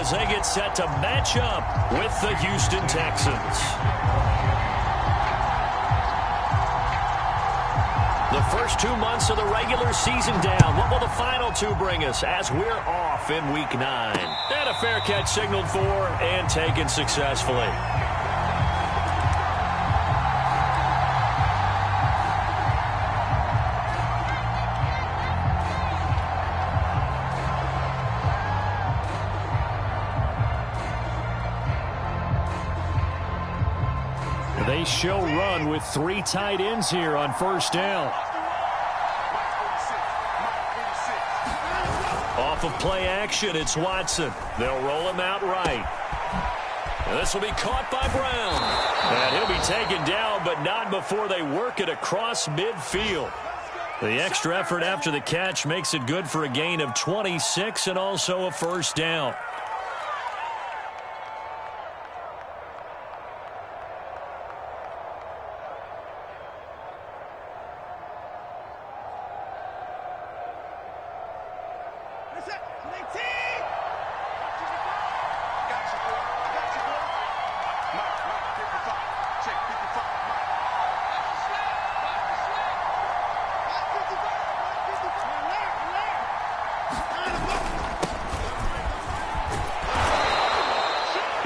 as they get set to match up with the Houston Texans. The first 2 months of the regular season down. What will the final two bring us as we're off in Week 9? And a fair catch signaled for and taken successfully. They show run with 3 tight ends here on first down. Off of play action, it's Watson. They'll roll him out right. And this will be caught by Brown. And he'll be taken down, but not before they work it across midfield. The extra effort after the catch makes it good for a gain of 26 and also a first down.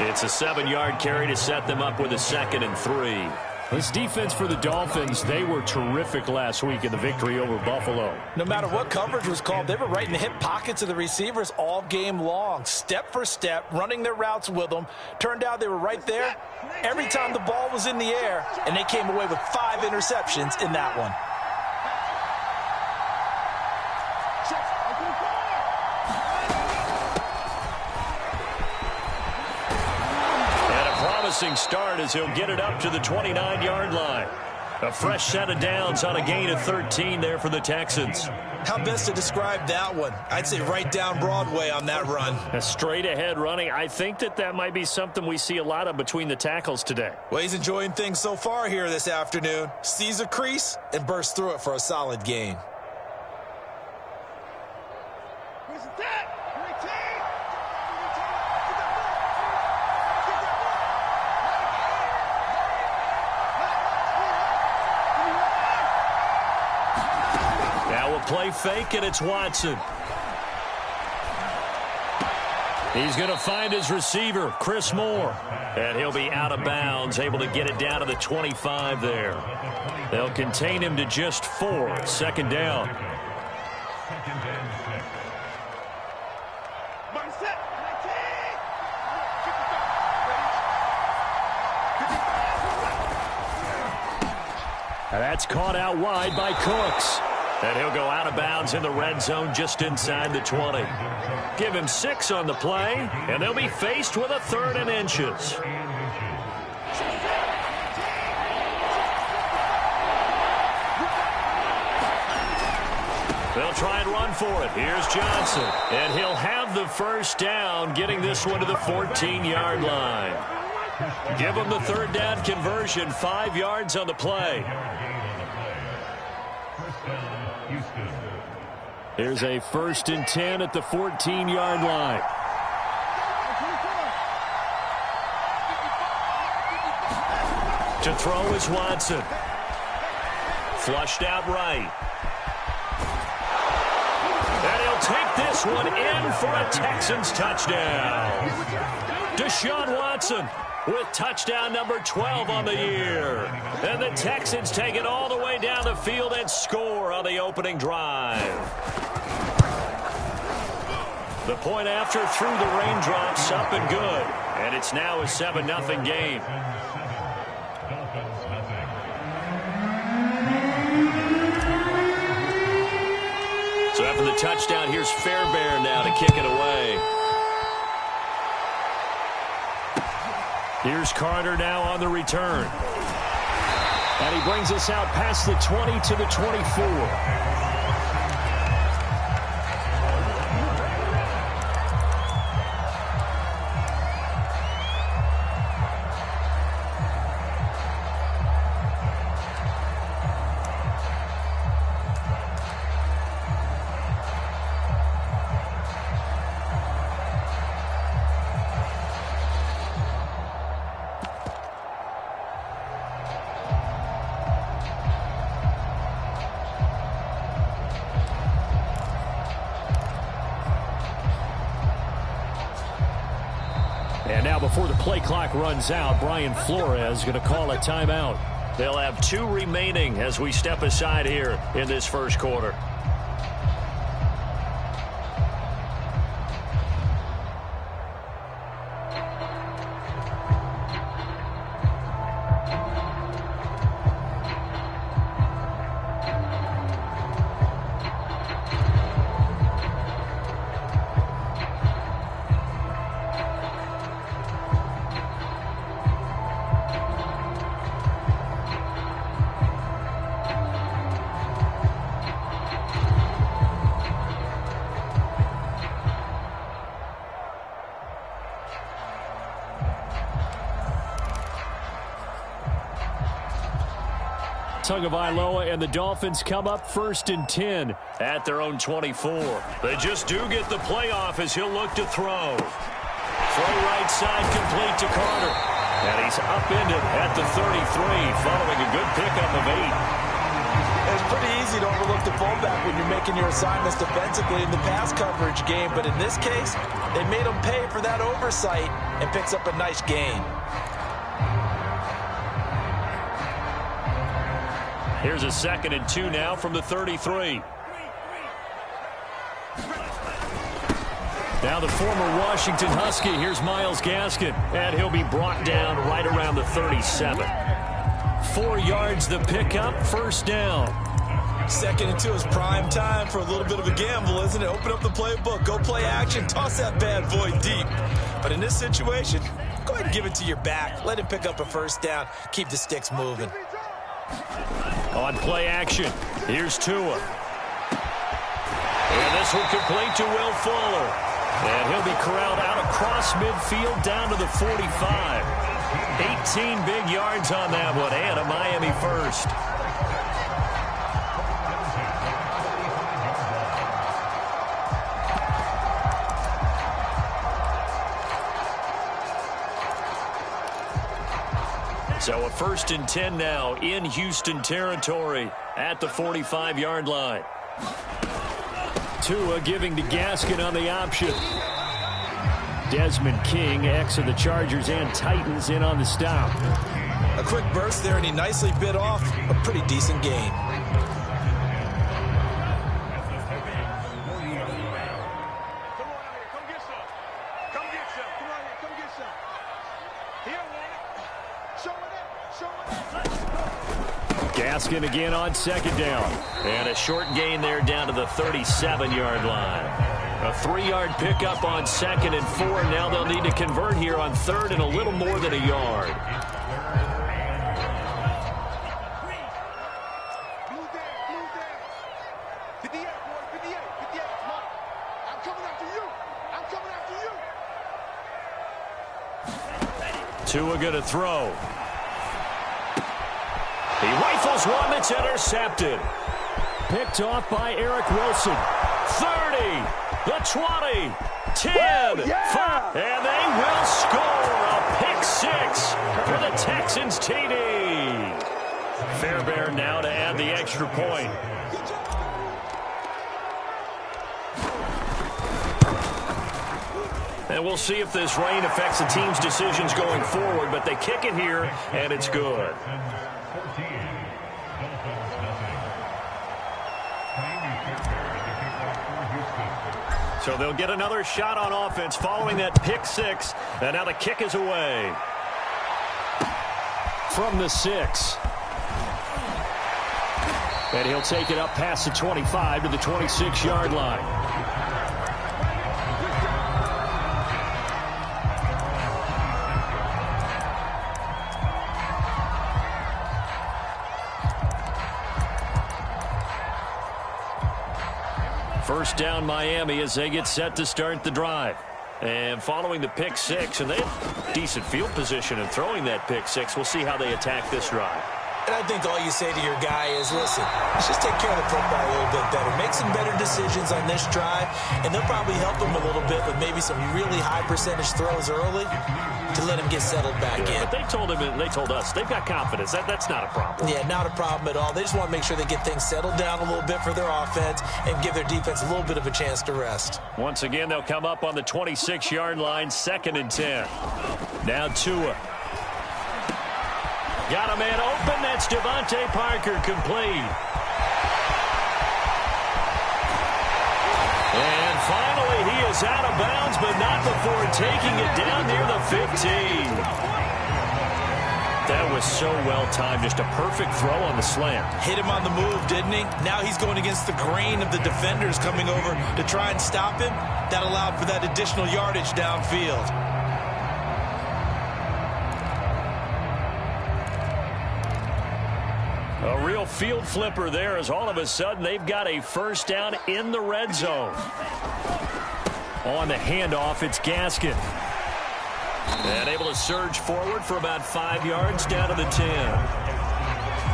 It's a 7-yard carry to set them up with a 2nd and 3. This defense for the Dolphins, they were terrific last week in the victory over Buffalo. No matter what coverage was called, they were right in the hip pockets of the receivers all game long, step for step, running their routes with them. Turned out they were right there every time the ball was in the air, and they came away with 5 interceptions in that one. Start as he'll get it up to the 29-yard line. A fresh set of downs on a gain of 13 there for the Texans. How best to describe that one? I'd say right down Broadway on that run. A straight ahead running. I think that might be something we see a lot of between the tackles today. Well, he's enjoying things so far here this afternoon. Sees a crease and bursts through it for a solid gain. Play fake, and it's Watson. He's going to find his receiver, Chris Moore. And he'll be out of bounds, able to get it down to the 25 there. They'll contain him to just 4. 2nd down. And that's caught out wide by Cooks. And he'll go out of bounds in the red zone just inside the 20. Give him 6 on the play, and they'll be faced with a 3rd and inches. They'll try and run for it. Here's Johnson. And he'll have the first down, getting this one to the 14-yard line. Give him the 3rd down conversion, 5 yards on the play. Here's a 1st and 10 at the 14-yard line. To throw is Watson. Flushed out right. And he'll take this one in for a Texans touchdown. Deshaun Watson with touchdown number 12 on the year. And the Texans take it all the way down the field and score on the opening drive. The point after through the raindrops, up and good. And it's now a 7-0 game. So after the touchdown, here's Fairbairn now to kick it away. Here's Carter now on the return. And he brings us out past the 20 to the 24. And now before the play clock runs out, Brian Flores is going to call a timeout. They'll have 2 remaining as we step aside here in this first quarter. Tagovailoa and the Dolphins come up 1st and 10 at their own 24. They just do get the playoff as he'll look to throw. Throw right side complete to Carter. And he's upended at the 33 following a good pickup of 8. It's pretty easy to overlook the fullback when you're making your assignments defensively in the pass coverage game. But in this case, they made him pay for that oversight and picks up a nice gain. Here's a 2nd and 2 now from the 33. Now the former Washington Husky. Here's Myles Gaskin. And he'll be brought down right around the 37. 4 yards the pickup. 1st down. 2nd and 2 is prime time for a little bit of a gamble, isn't it? Open up the playbook. Go play action. Toss that bad boy deep. But in this situation, go ahead and give it to your back. Let him pick up a 1st down. Keep the sticks moving. On play action, here's Tua. And this one complete to Will Fuller. And he'll be corralled out across midfield down to the 45. 18 big yards on that one, and a Miami 1st. So a 1st and 10 now in Houston territory at the 45-yard line. Tua giving to Gaskin on the option. Desmond King, ex of the Chargers and Titans, in on the stop. A quick burst there, and he nicely bit off a pretty decent gain. Gaskin again on 2nd down. And a short gain there down to the 37-yard line. A 3-yard pickup on 2nd and 4. Now they'll need to convert here on 3rd and a little more than a yard. Tua going to throw. He rifles one that's intercepted. Picked off by Eric Wilson. 30, the 20, 10, 5, and they will score a pick 6 for the Texans TD. Fairbairn now to add the extra point. And we'll see if this rain affects the team's decisions going forward, but they kick it here, and it's good. So they'll get another shot on offense following that pick 6, and now the kick is away. From the 6. And he'll take it up past the 25 to the 26-yard line. First down Miami as they get set to start the drive. And following the pick 6, and they have decent field position in throwing that pick 6. We'll see how they attack this drive. And I think all you say to your guy is, listen, let's just take care of the football a little bit better. Make some better decisions on this drive, and they'll probably help him a little bit with maybe some really high percentage throws early to let him get settled back in. But they told him, and they told us, they've got confidence. That's not a problem. Yeah, not a problem at all. They just want to make sure they get things settled down a little bit for their offense and give their defense a little bit of a chance to rest. Once again, they'll come up on the 26-yard line, 2nd and 10. Now Tua. Got a man open. That's Devontae Parker, complete. And finally, he is out of bounds, but not before taking it down near the 15. That was so well-timed. Just a perfect throw on the slant. Hit him on the move, didn't he? Now he's going against the grain of the defenders coming over to try and stop him. That allowed for that additional yardage downfield. A real field flipper there as all of a sudden they've got a first down in the red zone. On the handoff, it's Gaskin. And able to surge forward for about 5 yards down to the 10.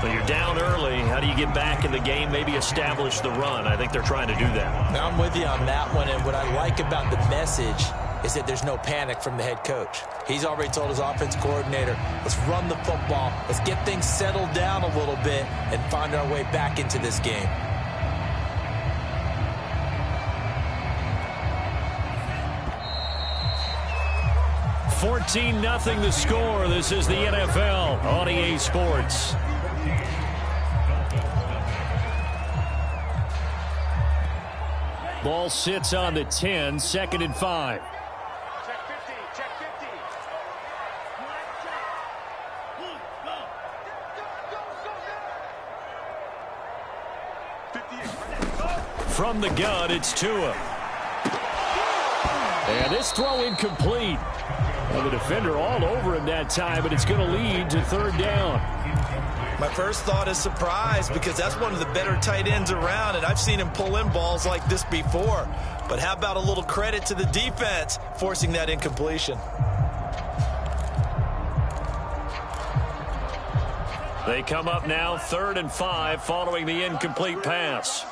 But you're down early. How do you get back in the game, maybe establish the run? I think they're trying to do that. I'm with you on that one, and what I like about the message is that there's no panic from the head coach. He's already told his offense coordinator, let's run the football, let's get things settled down a little bit and find our way back into this game. $14-0 the score. This is the NFL on EA Sports. Ball sits on the 10, 2nd and 5. From the gun, it's Tua. And this throw incomplete. Well, the defender all over him that time, but it's going to lead to 3rd down. My first thought is surprise because that's one of the better tight ends around, and I've seen him pull in balls like this before. But how about a little credit to the defense forcing that incompletion? They come up now 3rd and 5 following the incomplete pass.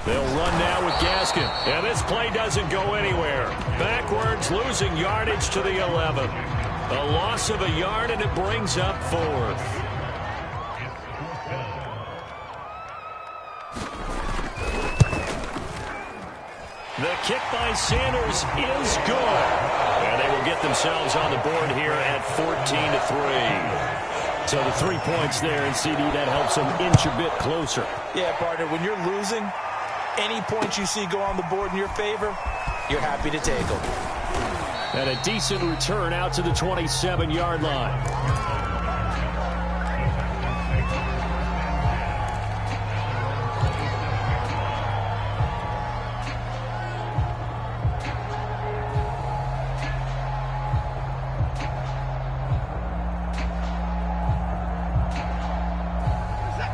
They'll run now with Gaskin. And this play doesn't go anywhere. Backwards, losing yardage to the 11. A loss of a yard, and it brings up 4th. The kick by Sanders is good. And they will get themselves on the board here at 14-3. So the 3 points there, and CD, that helps them inch a bit closer. Yeah, partner, when you're losing, any points you see go on the board in your favor, you're happy to take them. And a decent return out to the 27-yard line.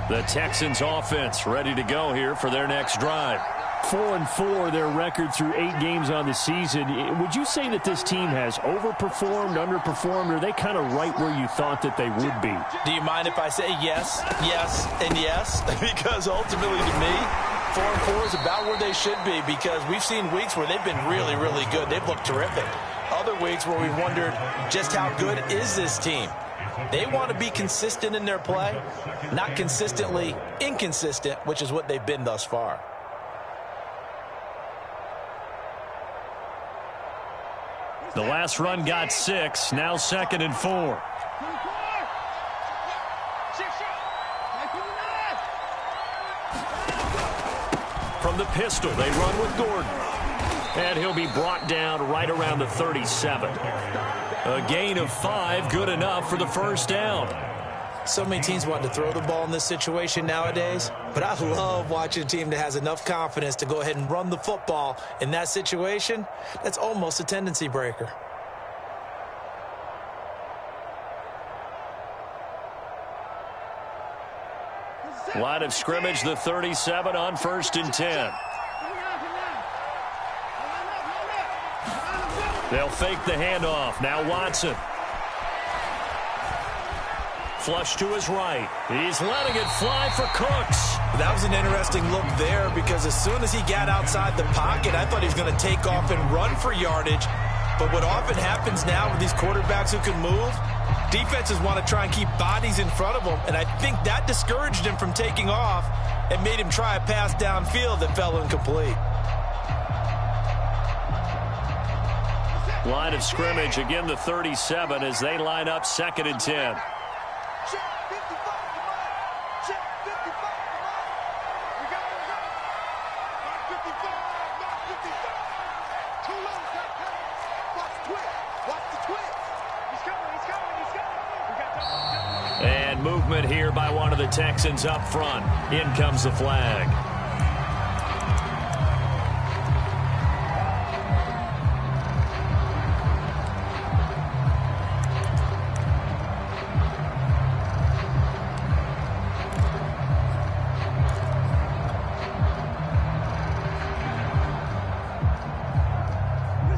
The Texans offense ready to go here for their next drive. 4-4, their record through 8 games on the season. Would you say that this team has overperformed, underperformed, or are they kind of right where you thought that they would be? Do you mind if I say yes, yes, and yes? Because ultimately to me, 4-4 is about where they should be because we've seen weeks where they've been really, really good. They've looked terrific. Other weeks where we've wondered just how good is this team? They want to be consistent in their play, not consistently inconsistent, which is what they've been thus far. The last run got 6, now 2nd and 4. From the pistol, they run with Gordon. And he'll be brought down right around the 37. A gain of 5, good enough for the first down. So many teams want to throw the ball in this situation nowadays, but I love watching a team that has enough confidence to go ahead and run the football in that situation. That's almost a tendency breaker. Line of scrimmage, the 37 on 1st and 10. They'll fake the handoff. Now Watson. flush to his right. He's letting it fly for Cooks. That was an interesting look there because as soon as he got outside the pocket, I thought he was going to take off and run for yardage. But what often happens now with these quarterbacks who can move, defenses want to try and keep bodies in front of them, and I think that discouraged him from taking off and made him try a pass downfield that fell incomplete. Line of scrimmage, again the 37 as they line up 2nd and 10. And movement here by one of the Texans up front. In comes the flag.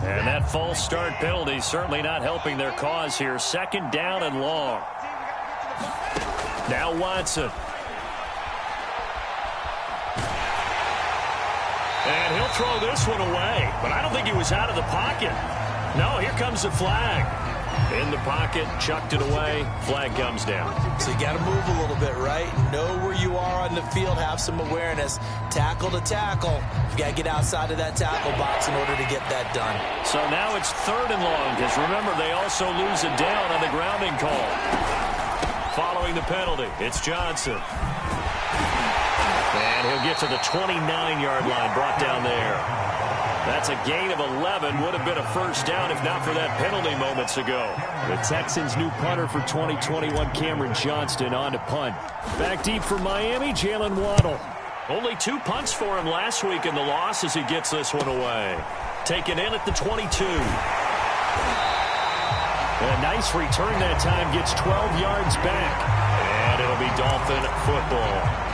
And that false start penalty certainly not helping their cause here. 2nd down and long. Now Watson. And he'll throw this one away. But I don't think he was out of the pocket. No, here comes the flag. In the pocket, chucked it away. Flag comes down. So you got to move a little bit, right? Know where you are on the field. Have some awareness. Tackle to tackle. You got to get outside of that tackle box in order to get that done. So now it's 3rd and long. Because remember, they also lose a down on the grounding call. Following the penalty, it's Johnson. And he'll get to the 29-yard line, brought down there. That's a gain of 11. Would have been a first down if not for that penalty moments ago. The Texans' new punter for 2021, Cameron Johnston, on to punt. Back deep for Miami, Jalen Waddle. Only 2 punts for him last week in the loss as he gets this one away. Taken in at the 22. A nice return that time, gets 12 yards back. And it'll be Dolphin football.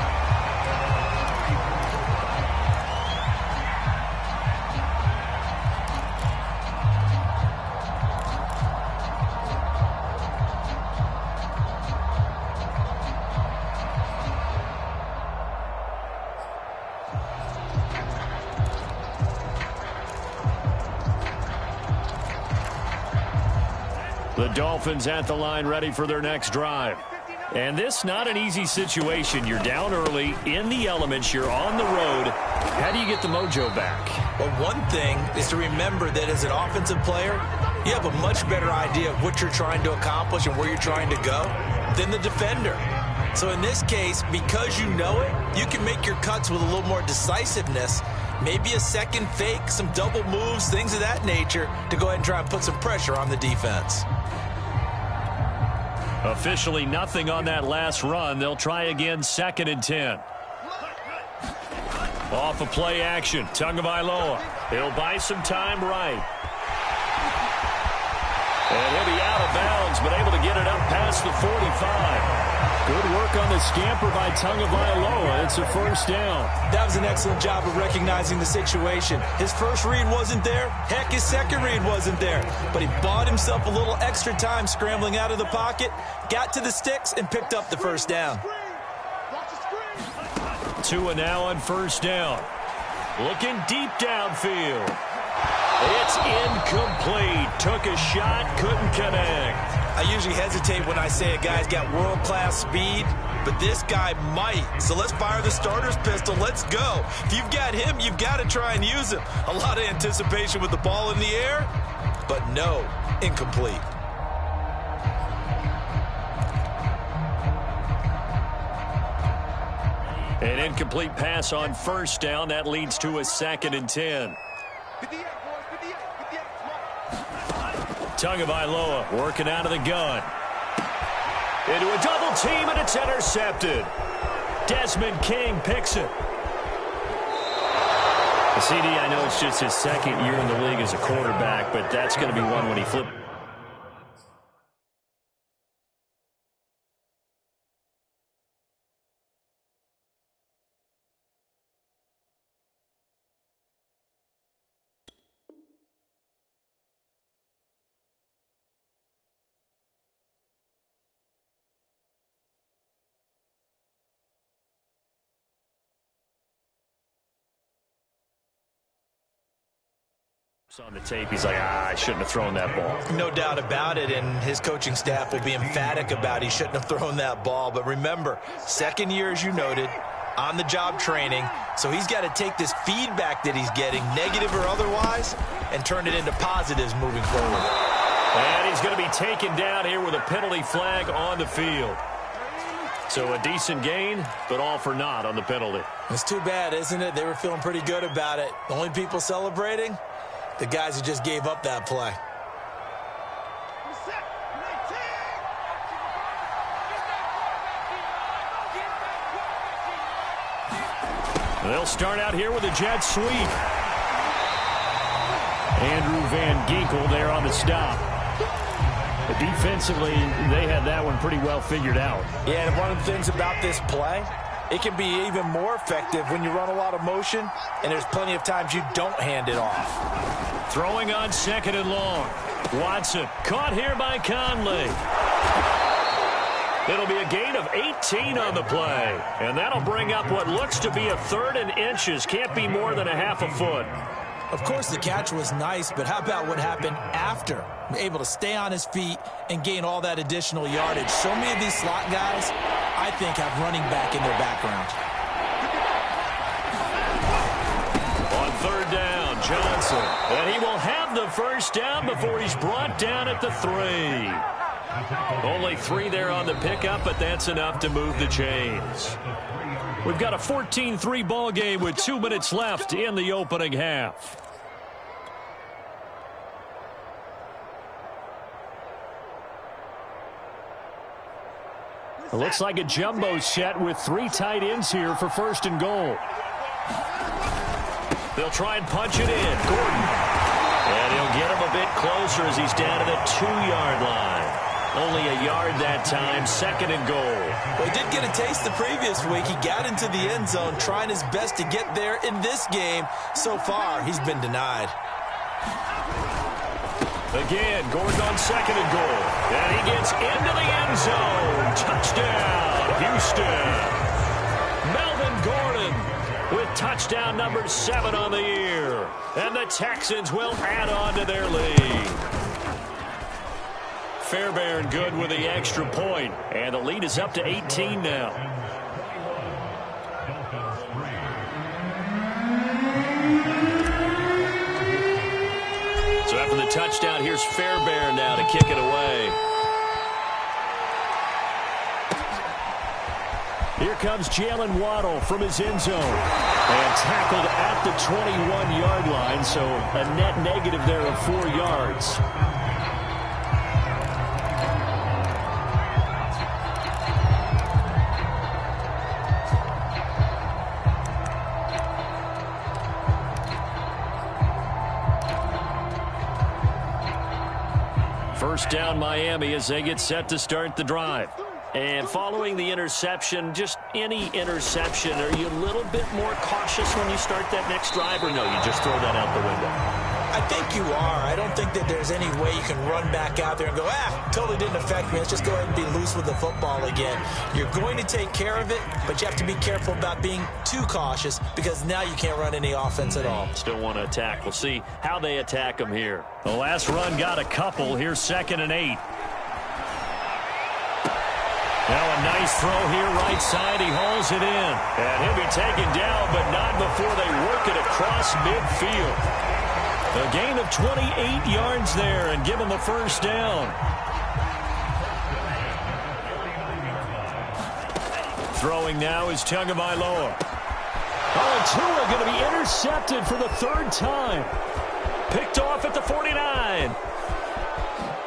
The Dolphins at the line, ready for their next drive. And this not an easy situation. You're down early, in the elements, you're on the road. How do you get the mojo back? Well, one thing is to remember that as an offensive player, you have a much better idea of what you're trying to accomplish and where you're trying to go than the defender. So in this case, because you know it, you can make your cuts with a little more decisiveness. Maybe a second fake, some double moves, things of that nature to go ahead and try and put some pressure on the defense. Officially nothing on that last run. They'll try again, 2nd and 10. Off of play action, Tagovailoa. He'll buy some time right. And he'll be out of bounds, but able to get it up past the 45. Good work on the scamper by Tagovailoa. It's a first down. That was an excellent job of recognizing the situation. His first read wasn't there. Heck, his second read wasn't there. But he bought himself a little extra time scrambling out of the pocket, got to the sticks, and picked up the first down. Tua now on first down. Looking deep downfield. It's incomplete. Took a shot, couldn't connect. I usually hesitate when I say a guy's got world-class speed, but this guy might. So let's fire the starter's pistol. Let's go. If you've got him, you've got to try and use him. A lot of anticipation with the ball in the air, but no, incomplete. An incomplete pass on first down. That leads to a 2nd and 10. Tagovailoa working out of the gun. Into a double team, and it's intercepted. Desmond King picks it. CD, I know it's just his 2nd year in the league as a quarterback, but that's going to be one when he flips. On the tape, he's like, I shouldn't have thrown that ball. No doubt about it, and his coaching staff will be emphatic about he shouldn't have thrown that ball. But remember, second year, as you noted, on-the-job training, so he's got to take this feedback that he's getting, negative or otherwise, and turn it into positives moving forward. And he's going to be taken down here with a penalty flag on the field. So a decent gain, but all for naught on the penalty. It's too bad, isn't it? They were feeling pretty good about it. The only people celebrating, the guys who just gave up that play. They'll start out here with a jet sweep. Andrew Van Ginkel there on the stop. But defensively, they had that one pretty well figured out. Yeah, and one of the things about this play, it can be even more effective when you run a lot of motion, and there's plenty of times you don't hand it off. Throwing on second and long. Watson caught here by Conley. It'll be a gain of 18 on the play. And that'll bring up what looks to be a third and inches. Can't be more than a half a foot. Of course, the catch was nice, but how about what happened after? Able to stay on his feet and gain all that additional yardage. So many of these slot guys, I think, have running back in their background. On third down, Johnson. And he will have the first down before he's brought down at the 3. Only 3 there on the pickup, but that's enough to move the chains. We've got a 14-3 ball game with 2 minutes left in the opening half. It looks like a jumbo set with 3 tight ends here for first and goal. They'll try and punch it in. Gordon. And he'll get him a bit closer as he's down to the 2-yard line. Only a yard that time, second and goal. Well, he did get a taste the previous week. He got into the end zone, trying his best to get there in this game. So far, he's been denied. Again, Gordon on second and goal. And he gets into the end zone. Touchdown, Houston. Melvin Gordon with touchdown number 7 on the year. And the Texans will add on to their lead. Fairbairn good with the extra point, and the lead is up to 18 now. So after the touchdown, here's Fairbairn now to kick it away. Here comes Jalen Waddle from his end zone. And tackled at the 21-yard line, so a net negative there of 4 yards. First down Miami as they get set to start the drive. And following the interception, just any interception, are you a little bit more cautious when you start that next drive, or no, you just throw that out the window? I think you are. I don't think that there's any way you can run back out there and go, totally didn't affect me. Let's just go ahead and be loose with the football again. You're going to take care of it, but you have to be careful about being too cautious because now you can't run any offense at all. Still want to attack. We'll see how they attack them here. The last run got a couple. Here's 2nd and 8. Now a nice throw here right side. He hauls it in. And he'll be taken down, but not before they work it across midfield. A gain of 28 yards there and given the first down. Throwing now is Tagovailoa. Oh, and Tua going to be intercepted for the 3rd time. Picked off at the 49.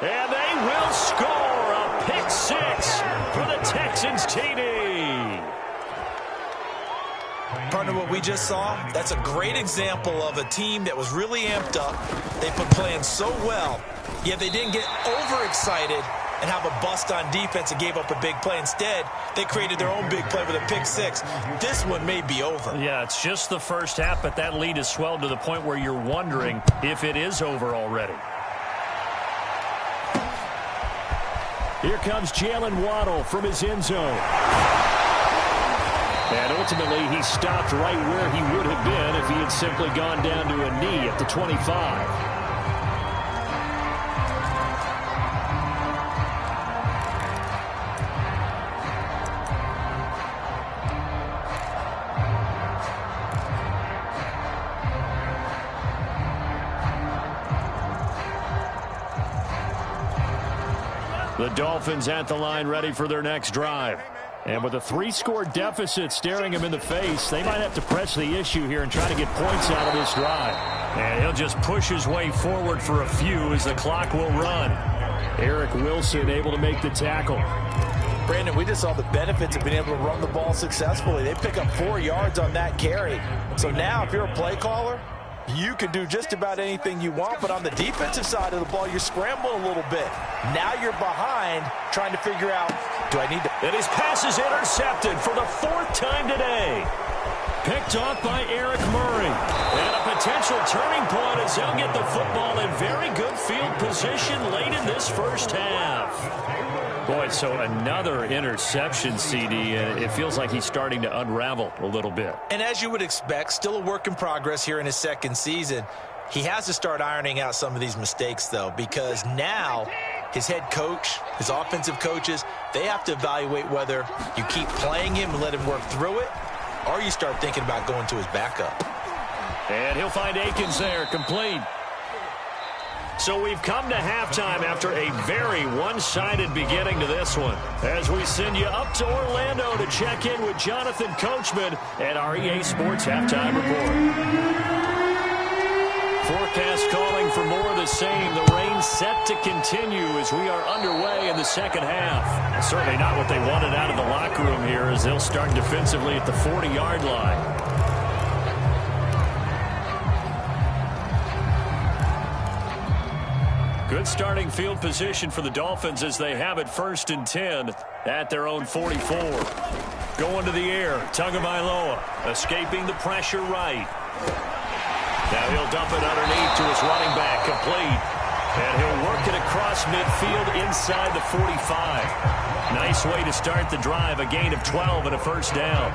And they will score a pick 6 for the Texans TD. Partner, what we just saw, that's a great example of a team that was really amped up. They've been playing so well, yet they didn't get overexcited and have a bust on defense and gave up a big play. Instead, they created their own big play with a pick 6. This one may be over. Yeah, it's just the first half, but that lead has swelled to the point where you're wondering if it is over already. Here comes Jalen Waddle from his end zone. And ultimately, he stopped right where he would have been if he had simply gone down to a knee at the 25. The Dolphins at the line ready for their next drive. And with a 3-score deficit staring him in the face, they might have to press the issue here and try to get points out of this drive. And he'll just push his way forward for a few as the clock will run. Eric Wilson able to make the tackle. Brandon, we just saw the benefits of being able to run the ball successfully. They pick up 4 yards on that carry. So now if you're a play caller, you can do just about anything you want, but on the defensive side of the ball, you're scrambling a little bit. Now you're behind trying to figure out, do I need to... And his pass is intercepted for the 4th time today. Picked off by Eric Murray. And a potential turning point as they'll get the football in very good field position late in this first half. Boy, so another interception, CD, and it feels like he's starting to unravel a little bit. And as you would expect, still a work in progress here in his 2nd season. He has to start ironing out some of these mistakes, though, because now his head coach, his offensive coaches, they have to evaluate whether you keep playing him and let him work through it, or you start thinking about going to his backup. And he'll find Akins there, complete. So we've come to halftime after a very one-sided beginning to this one. As we send you up to Orlando to check in with Jonathan Coachman at our EA Sports Halftime Report. Forecast calling for more of the same. The rain set to continue as we are underway in the second half. Certainly not what they wanted out of the locker room here as they'll start defensively at the 40-yard line. Good starting field position for the Dolphins as they have it 1st and 10 at their own 44. Going to the air, Tagovailoa escaping the pressure right. Now he'll dump it underneath to his running back, complete. And he'll work it across midfield inside the 45. Nice way to start the drive, a gain of 12 and a first down.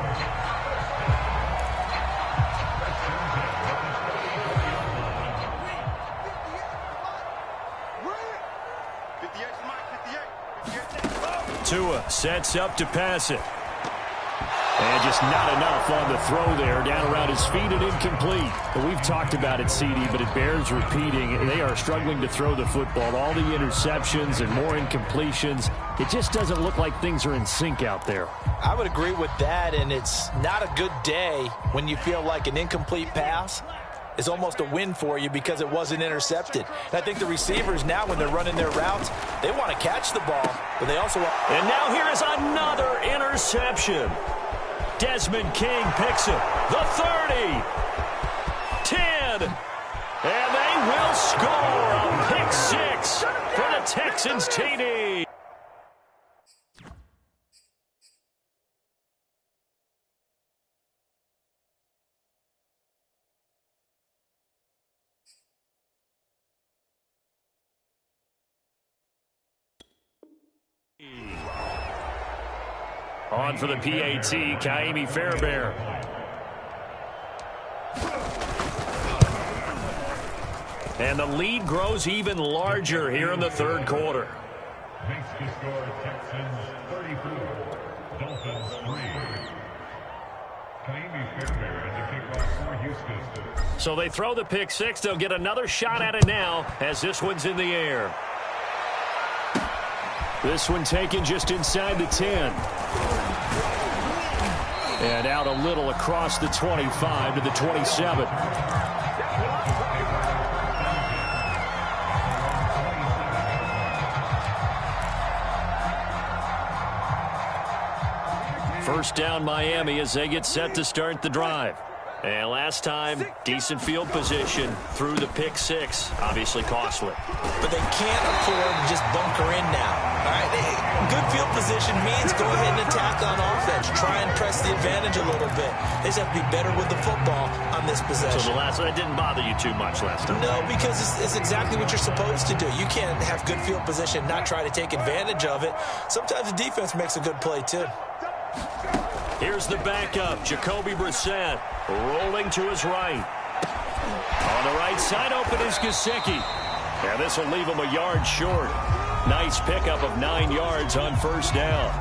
Tua sets up to pass it. And just not enough on the throw there. Down around his feet and incomplete. But we've talked about it, CD, but it bears repeating. They are struggling to throw the football. All the interceptions and more incompletions. It just doesn't look like things are in sync out there. I would agree with that, and it's not a good day when you feel like an incomplete pass is almost a win for you because it wasn't intercepted. And I think the receivers now, when they're running their routes, they want to catch the ball, but they also want... And now here is another interception. Desmond King picks it. The 30. 10. And they will score a pick 6 for the Texans TD. On for the PAT, Kaimi Fairbairn. And the lead grows even larger here in the 3rd quarter. Makes the score Texans 34, Dolphins 3. Kaimi Fairbairn to kick off for Houston. So they throw the pick 6. They'll get another shot at it now as this one's in the air. This one taken just inside the 10. And out a little across the 25 to the 27. First down Miami as they get set to start the drive. And last time, decent field position through the pick 6. Obviously costly. But they can't afford to just bunker in now. All right, good field position means go ahead and attack on offense. Try and press the advantage a little bit. They just have to be better with the football on this possession. So the last one, it didn't bother you too much last time? No, because it's exactly what you're supposed to do. You can't have good field position, not try to take advantage of it. Sometimes the defense makes a good play, too. Here's the backup, Jacoby Brissett, rolling to his right. On the right side, open is Gesicki. And this will leave him a yard short. Nice pickup of 9 yards on first down.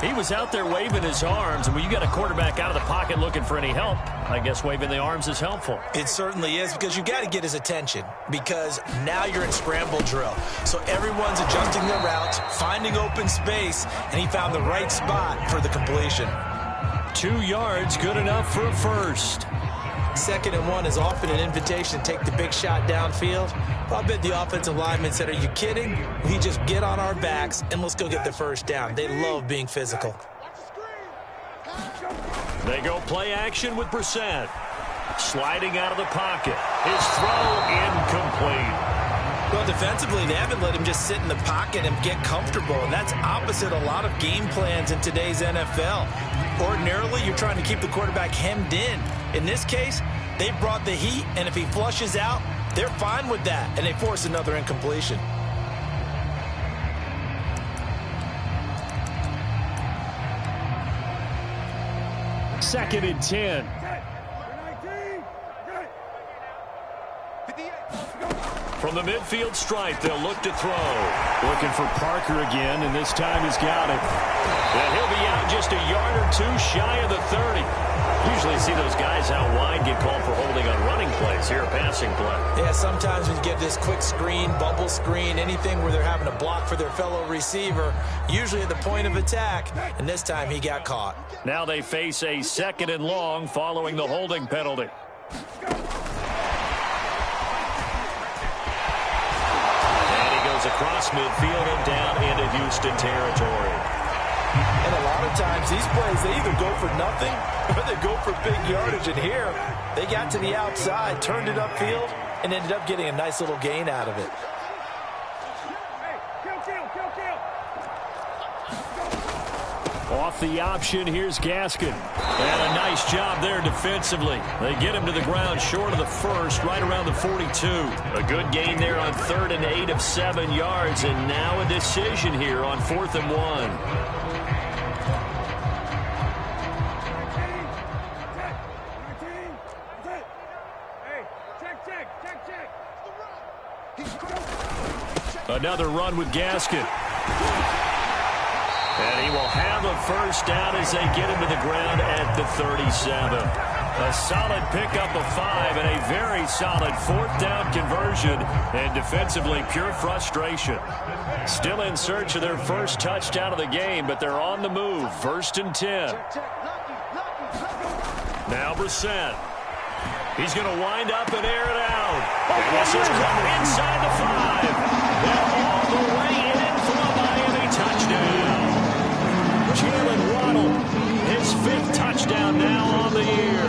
He was out there waving his arms, and when you got a quarterback out of the pocket looking for any help, I guess waving the arms is helpful. It certainly is, because you got to get his attention, because now you're in scramble drill. So everyone's adjusting their routes, finding open space, and he found the right spot for the completion. 2 yards, good enough for a first. 2nd and 1 is often an invitation to take the big shot downfield. Well, I bet the offensive lineman said, are you kidding? We just get on our backs and let's go get the first down. They love being physical. They go play action with Brissett. Sliding out of the pocket. His throw incomplete. Well, defensively, they haven't let him just sit in the pocket and get comfortable, and that's opposite a lot of game plans in today's NFL. Ordinarily, you're trying to keep the quarterback hemmed in. In this case, they brought the heat, and if he flushes out, they're fine with that, and they force another incompletion. Second and 10. From the midfield stripe, they'll look to throw. Looking for Parker again, and this time he's got it. And he'll be out just a yard or two shy of the 30. Usually see those guys out wide get called for holding on running plays. Here, a passing play. Yeah, sometimes when you get this quick screen, bubble screen, anything where they're having to block for their fellow receiver, usually at the point of attack, and this time he got caught. Now they face a 2nd and long following the holding penalty. Across midfield and down into Houston territory. And a lot of times these plays, they either go for nothing or they go for big yardage. And here, they got to the outside, turned it upfield, and ended up getting a nice little gain out of it. Off the option, here's Gaskin. And a nice job there defensively. They get him to the ground short of the first, right around the 42. A good gain there on 3rd and 8 of 7 yards, and now a decision here on 4th and 1. Another run with Gaskin. And he will have a first down as they get him to the ground at the 37. A solid pickup of 5 and a very solid 4th down conversion. And defensively, pure frustration. Still in search of their first touchdown of the game, but they're on the move. 1st and 10. Now Brissett. He's going to wind up and air it out. And this is caught inside the 5. And all the way in for a Miami touchdown. Jalen Waddle, his 5th touchdown now on the year.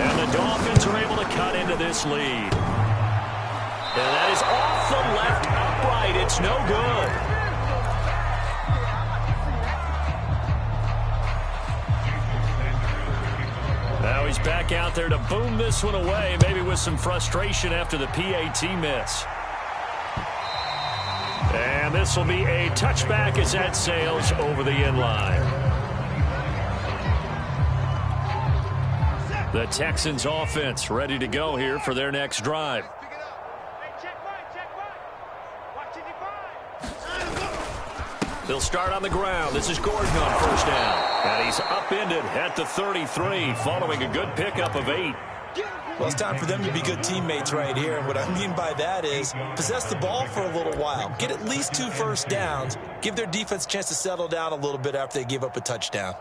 And the Dolphins are able to cut into this lead. And that is off the left upright. It's no good. Now he's back out there to boom this one away, maybe with some frustration after the PAT miss. And this will be a touchback as that sails over the end line. The Texans offense ready to go here for their next drive. They'll start on the ground. This is Gordon on first down. And he's upended at the 33 following a good pickup of 8. Well, it's time for them to be good teammates right here. And what I mean by that is possess the ball for a little while. Get at least 2 first downs. Give their defense a chance to settle down a little bit after they give up a touchdown.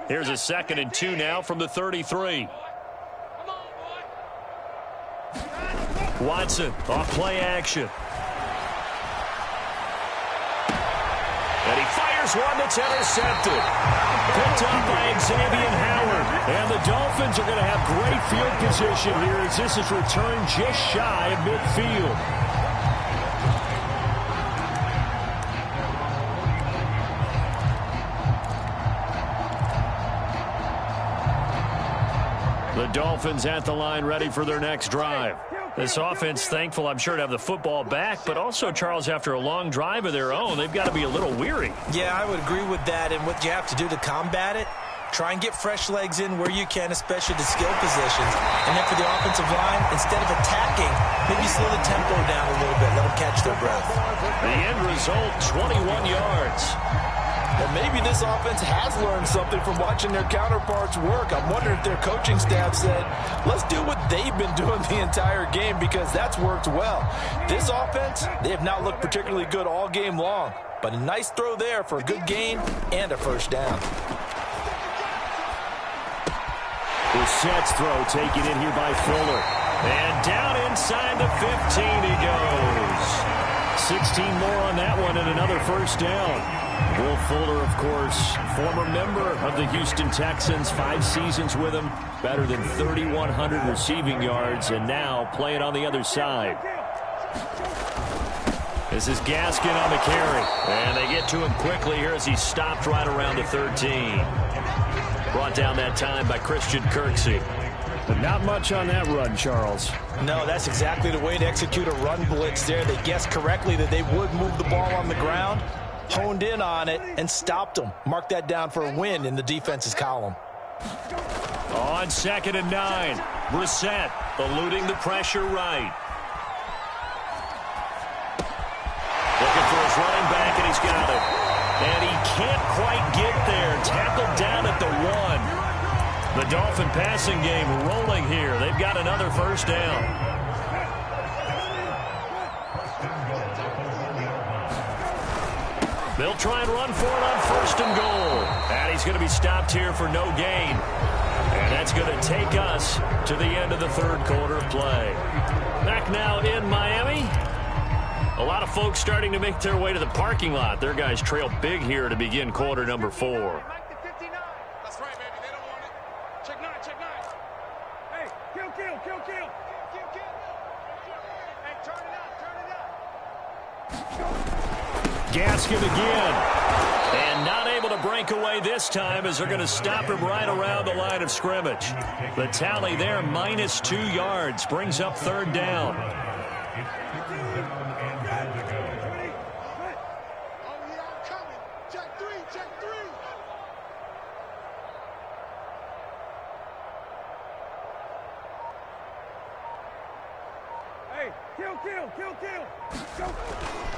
Here's a 2nd and 2 now from the 33. Watson off play action. And he fires one that's intercepted. Picked up by Xavier Howard. And the Dolphins are going to have great field position here as this is returned just shy of midfield. The Dolphins at the line ready for their next drive. This offense thankful, I'm sure, to have the football back, but also, Charles, after a long drive of their own, they've got to be a little weary. Yeah, I would agree with that, and what you have to do to combat it, try and get fresh legs in where you can, especially the skill positions. And then for the offensive line, instead of attacking, maybe slow the tempo down a little bit, let them catch their breath. The end result, 21 yards. And maybe this offense has learned something from watching their counterparts work. I'm wondering if their coaching staff said, let's do what they've been doing the entire game, because that's worked well. This offense, they have not looked particularly good all game long, but a nice throw there for a good gain and a first down. Brissett's throw taken in here by Fuller. And down inside the 15 he goes. 16 more on that one and another first down. Will Fuller, of course, former member of the Houston Texans, 5 seasons with them, better than 3,100 receiving yards, and now playing on the other side. This is Gaskin on the carry, and they get to him quickly here as he stopped right around the 13. Brought down that time by Christian Kirksey. But not much on that run, Charles. No, that's exactly the way to execute a run blitz there. They guessed correctly that they would move the ball on the ground, honed in on it, and stopped them. Mark that down for a win in the defense's column. On 2nd and 9, Brissett eluding the pressure right. Looking for his running back, and he's got it. And he can't quite get there. Tackled down at the 1. The Dolphin passing game rolling here. They've got another first down. They'll try and run for it on 1st and goal. And he's going to be stopped here for no gain. And that's going to take us to the end of the 3rd quarter of play. Back now in Miami. A lot of folks starting to make their way to the parking lot. Their guys trail big here to begin quarter number 4. Gaskin again. And not able to break away this time as they're going to stop him right around the line of scrimmage. The tally there, -2 yards, brings up 3rd down.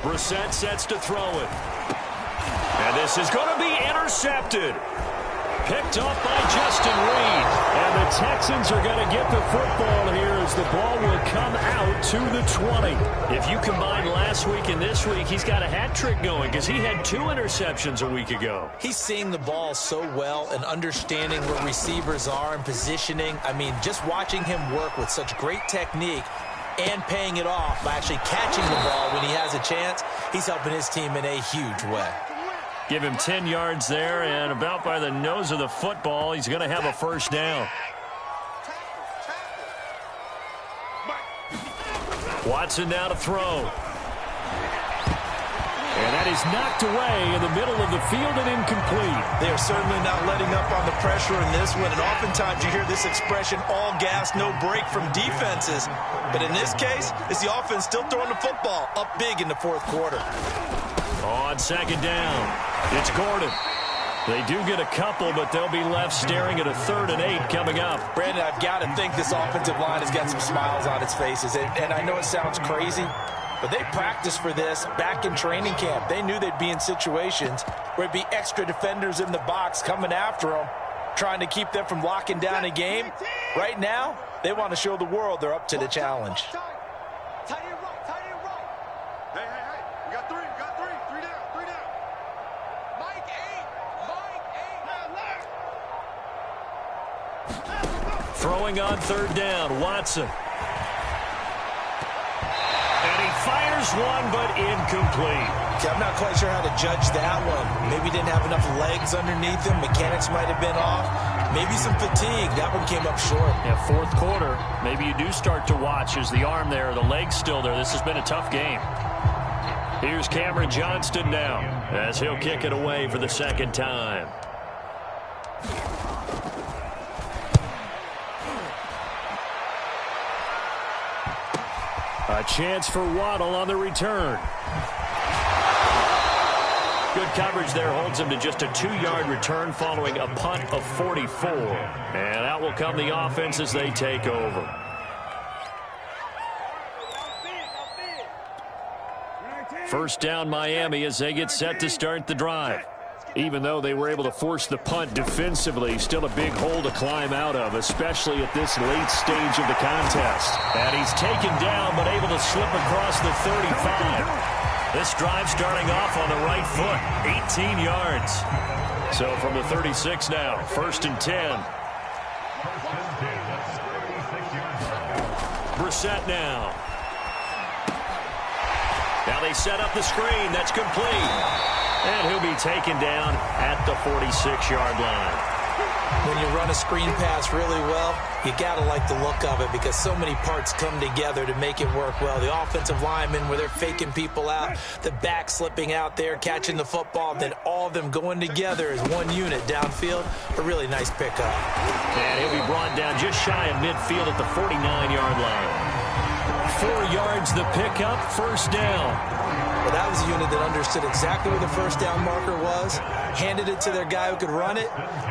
Brissett sets to throw it. And this is going to be intercepted. Picked off by Justin Reed. And the Texans are going to get the football here as the ball will come out to the 20. If you combine last week and this week, he's got a hat trick going because he had 2 interceptions a week ago. He's seeing the ball so well and understanding where receivers are and positioning. I mean, just watching him work with such great technique and paying it off by actually catching the ball when he has a chance, he's helping his team in a huge way. Give him 10 yards there, and about by the nose of the football, he's going to have a first down. Watson now to throw. And that is knocked away in the middle of the field and incomplete. They are certainly not letting up on the pressure in this one, and oftentimes you hear this expression, all gas, no break from defenses. But in this case, it's the offense still throwing the football up big in the 4th quarter. On 2nd down, it's Gordon. They do get a couple, but they'll be left staring at a 3rd and 8 coming up. Brandon, I've got to think this offensive line has got some smiles on its faces, and I know it sounds crazy, but they practiced for this back in training camp. They knew they'd be in situations where it'd be extra defenders in the box coming after them, trying to keep them from locking down a game. Right now, they want to show the world they're up to the challenge. Throwing on 3rd down, Watson. And he fires one, but incomplete. Okay, I'm not quite sure how to judge that one. Maybe didn't have enough legs underneath him. Mechanics might have been off. Maybe some fatigue. That one came up short. Yeah, 4th quarter, maybe you do start to watch as the arm there, the leg's still there. This has been a tough game. Here's Cameron Johnston now as he'll kick it away for the 2nd time. A chance for Waddle on the return. Good coverage there holds him to just a 2-yard return following a punt of 44. And out will come the offense as they take over. First down Miami as they get set to start the drive. Even though they were able to force the punt defensively, still a big hole to climb out of, especially at this late stage of the contest. And he's taken down, but able to slip across the 35. This drive starting off on the right foot, 18 yards. So from the 36 now, 1st and 10. Brissett now. Now they set up the screen. That's complete. And he'll be taken down at the 46-yard line. When you run a screen pass really well, you got to like the look of it because so many parts come together to make it work well. The offensive linemen where they're faking people out, the back slipping out there, catching the football, then all of them going together as one unit downfield. A really nice pickup. And he'll be brought down just shy of midfield at the 49-yard line. 4 yards the pickup, 1st down. Well, that was a unit that understood exactly where the 1st down marker was, handed it to their guy who could run it,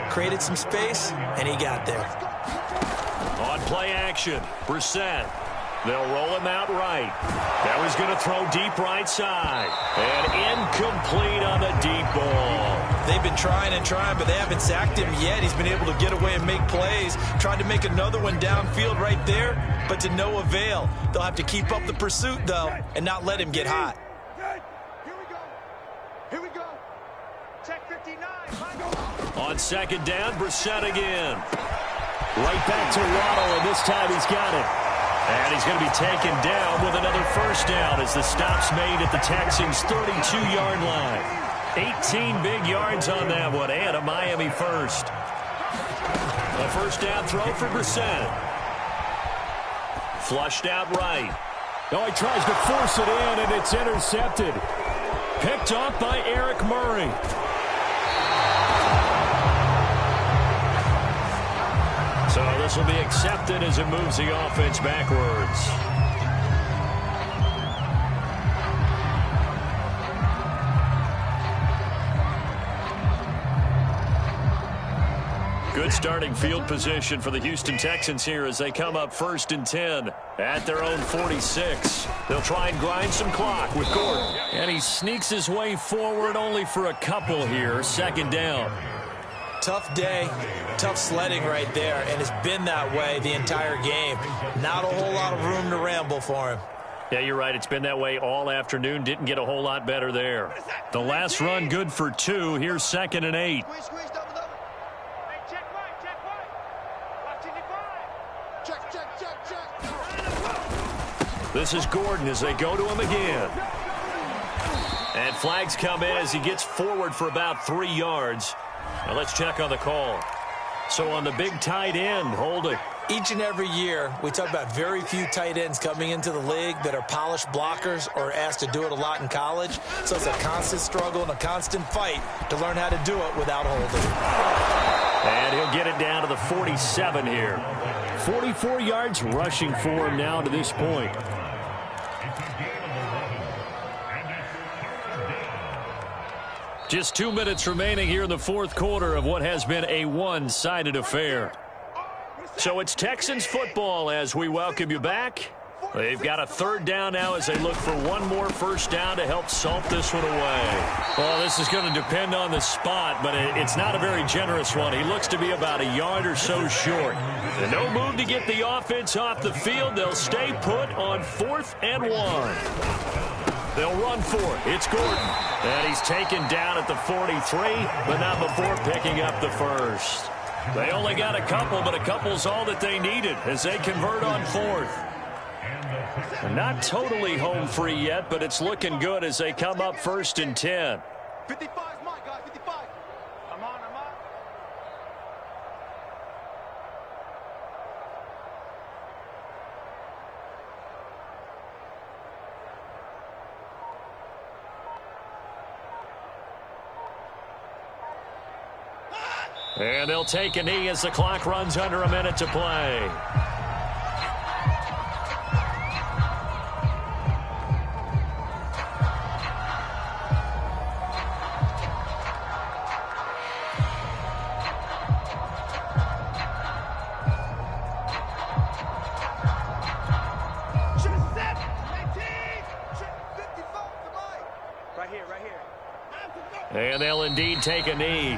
created some space, and he got there. On play action, Brissett. They'll roll him out right. Now he's going to throw deep right side. And incomplete on the deep ball. They've been trying and trying, but they haven't sacked him yet. He's been able to get away and make plays. Tried to make another one downfield right there, but to no avail. They'll have to keep up the pursuit, though, and not let him get hot. Here we go. Check 59. On 2nd down, Brissett again. Right back to Waddle, and this time he's got it. And he's going to be taken down with another 1st down as the stop's made at the Texans' 32-yard line. 18 big yards on that one, and a Miami first. A 1st down throw for Brissett. Flushed out right. Oh, he tries to force it in, and it's intercepted. Picked up by Eric Murray. So this will be accepted as it moves the offense backwards. Good starting field position for the Houston Texans here as they come up 1st and 10 at their own 46. They'll try and grind some clock with Gordon. And he sneaks his way forward only for a couple here. 2nd down. Tough day, tough sledding right there, and it's been that way the entire game. Not a whole lot of room to ramble for him. Yeah, you're right. It's been that way all afternoon. Didn't get a whole lot better there. The last run good for 2. Here's 2nd and 8. This is Gordon as they go to him again. And flags come in as he gets forward for about 3 yards. Now let's check on the call. So on the big tight end, holding. Each and every year, we talk about very few tight ends coming into the league that are polished blockers or asked to do it a lot in college. So it's a constant struggle and a constant fight to learn how to do it without holding. And he'll get it down to the 47 here. 44 yards rushing for him now to this point. Just 2 minutes remaining here in the 4th quarter of what has been a one-sided affair. So it's Texans football as we welcome you back. They've got a 3rd down now as they look for one more 1st down to help salt this one away. Well, this is going to depend on the spot, but it's not a very generous one. He looks to be about a yard or so short. And no move to get the offense off the field. They'll stay put on 4th and 1. They'll run for it. It's Gordon. And he's taken down at the 43, but not before picking up the 1st. They only got a couple, but a couple's all that they needed as they convert on 4th. Not totally home free yet, but it's looking good as they come up 1st and 10. 55 is mine, guys. 55. I'm on. And they'll take a knee as the clock runs under a minute to play. Right here. And they'll indeed take a knee.